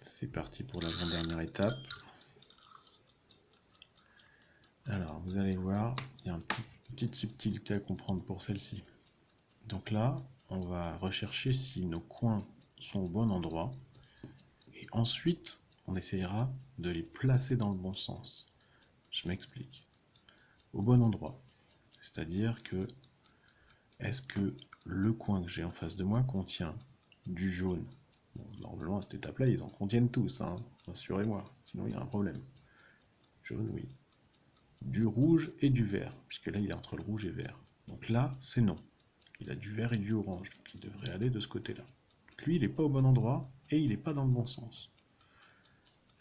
C'est parti pour l'avant-dernière étape. Alors, vous allez voir, il y a une petite subtilité à comprendre pour celle-ci. Donc là, on va rechercher si nos coins sont au bon endroit. Et ensuite, on essayera de les placer dans le bon sens. Je m'explique. Au bon endroit. C'est-à-dire que, est-ce que le coin que j'ai en face de moi contient du jaune? Bon, normalement, à cette étape-là, ils en contiennent tous, hein, rassurez-moi, sinon il y a un problème. Jaune, oui. Du rouge et du vert, puisque là, il est entre le rouge et vert. Donc là, c'est non. Il a du vert et du orange, donc il devrait aller de ce côté-là. Lui, il n'est pas au bon endroit, et il n'est pas dans le bon sens.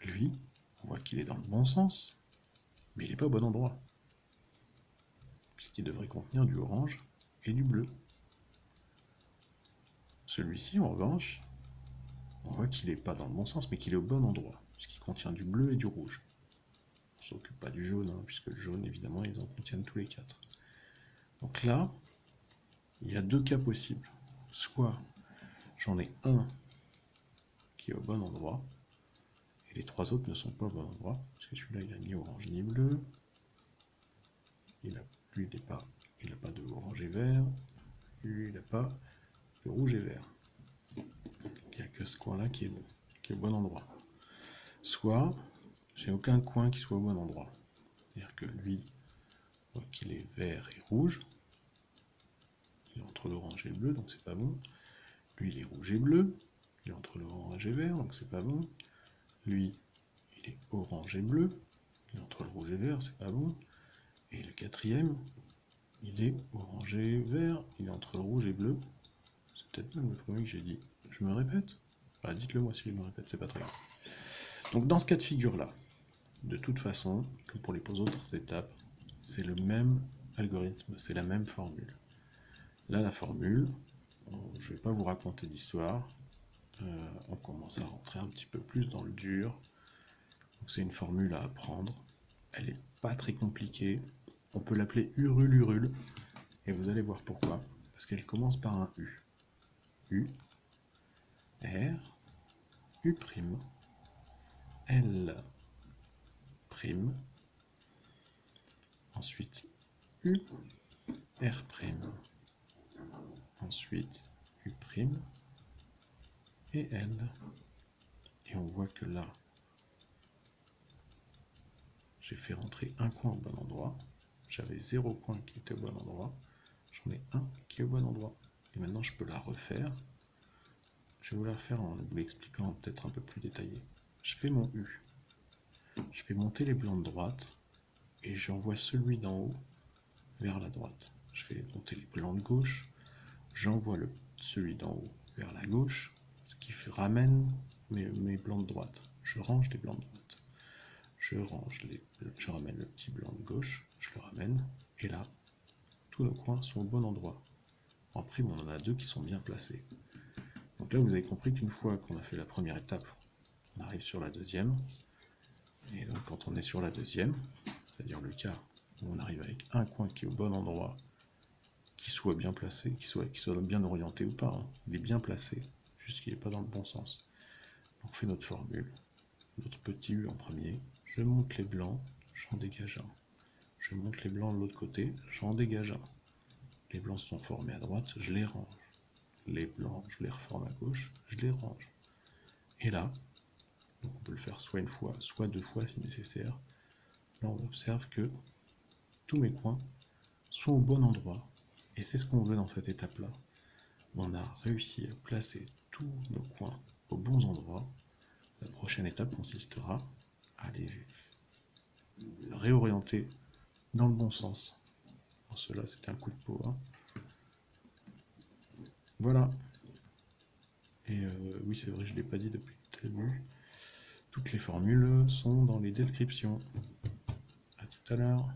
Lui, on voit qu'il est dans le bon sens, mais il n'est pas au bon endroit. Puisqu'il devrait contenir du orange et du bleu. Celui-ci, en revanche, on voit qu'il n'est pas dans le bon sens, mais qu'il est au bon endroit, puisqu'il contient du bleu et du rouge. On ne s'occupe pas du jaune, hein, puisque le jaune, évidemment, ils en contiennent tous les quatre. Donc là, il y a deux cas possibles. Soit j'en ai un qui est au bon endroit, et les trois autres ne sont pas au bon endroit, parce que celui-là, il n'a ni orange ni bleu. Lui, il n'a pas de orange et vert. Lui, il n'a pas de rouge et vert. Il n'y a que ce coin-là qui est au bon endroit. Soit j'ai aucun coin qui soit au bon endroit. C'est-à-dire que lui, on voit qu'il est vert et rouge. Il est entre l'orange et le bleu, donc c'est pas bon. Lui, il est rouge et bleu. Il est entre l'orange et vert, donc c'est pas bon. Lui, il est orange et bleu. Il est entre le rouge et vert, c'est pas bon. Et le quatrième, il est orange et vert. Il est entre le rouge et bleu. C'est peut-être même le premier que j'ai dit. Je me répète? Bah, dites-le moi si je me répète, c'est pas très grave. Donc dans ce cas de figure-là, de toute façon, comme pour les autres étapes, c'est le même algorithme, c'est la même formule. Là, la formule, je ne vais pas vous raconter d'histoire, on commence à rentrer un petit peu plus dans le dur. C'est une formule à apprendre, elle n'est pas très compliquée, on peut l'appeler Urul, et vous allez voir pourquoi, parce qu'elle commence par un U. U, R, U', L', ensuite U, R', ensuite U' et L. Et on voit que là, j'ai fait rentrer un coin au bon endroit. J'avais 0 coin qui était au bon endroit. J'en ai un qui est au bon endroit. Et maintenant, je peux la refaire. Je vais vous la faire en vous l'expliquant peut-être un peu plus détaillé. Je fais mon U. Je fais monter les blancs de droite. Et j'envoie celui d'en haut vers la droite. Je fais monter les blancs de gauche. J'envoie celui d'en haut vers la gauche. Ce qui ramène mes blancs de droite. Je range les blancs de droite. Je ramène le petit blanc de gauche, je le ramène, et là, tous nos coins sont au bon endroit. En prime, on en a deux qui sont bien placés. Donc là, vous avez compris qu'une fois qu'on a fait la première étape, on arrive sur la deuxième. Et donc, quand on est sur la deuxième, c'est-à-dire le cas où on arrive avec un coin qui est au bon endroit, qui soit bien placé, qui soit bien orienté ou pas, hein, il est bien placé, juste qu'il n'est pas dans le bon sens. On fait notre formule, notre petit U en premier. Je monte les blancs, j'en dégage un. Je monte les blancs de l'autre côté, j'en dégage un. Les blancs sont formés à droite, je les range. Les blancs, je les reforme à gauche, je les range. Et là, donc on peut le faire soit une fois, soit deux fois si nécessaire. Là, on observe que tous mes coins sont au bon endroit. Et c'est ce qu'on veut dans cette étape-là. On a réussi à placer tous nos coins aux bons endroits. La prochaine étape consistera à les réorienter dans le bon sens. Pour cela, c'était un coup de peau. Hein. Voilà. Et oui, c'est vrai, je ne l'ai pas dit depuis le début. Toutes les formules sont dans les descriptions. À tout à l'heure.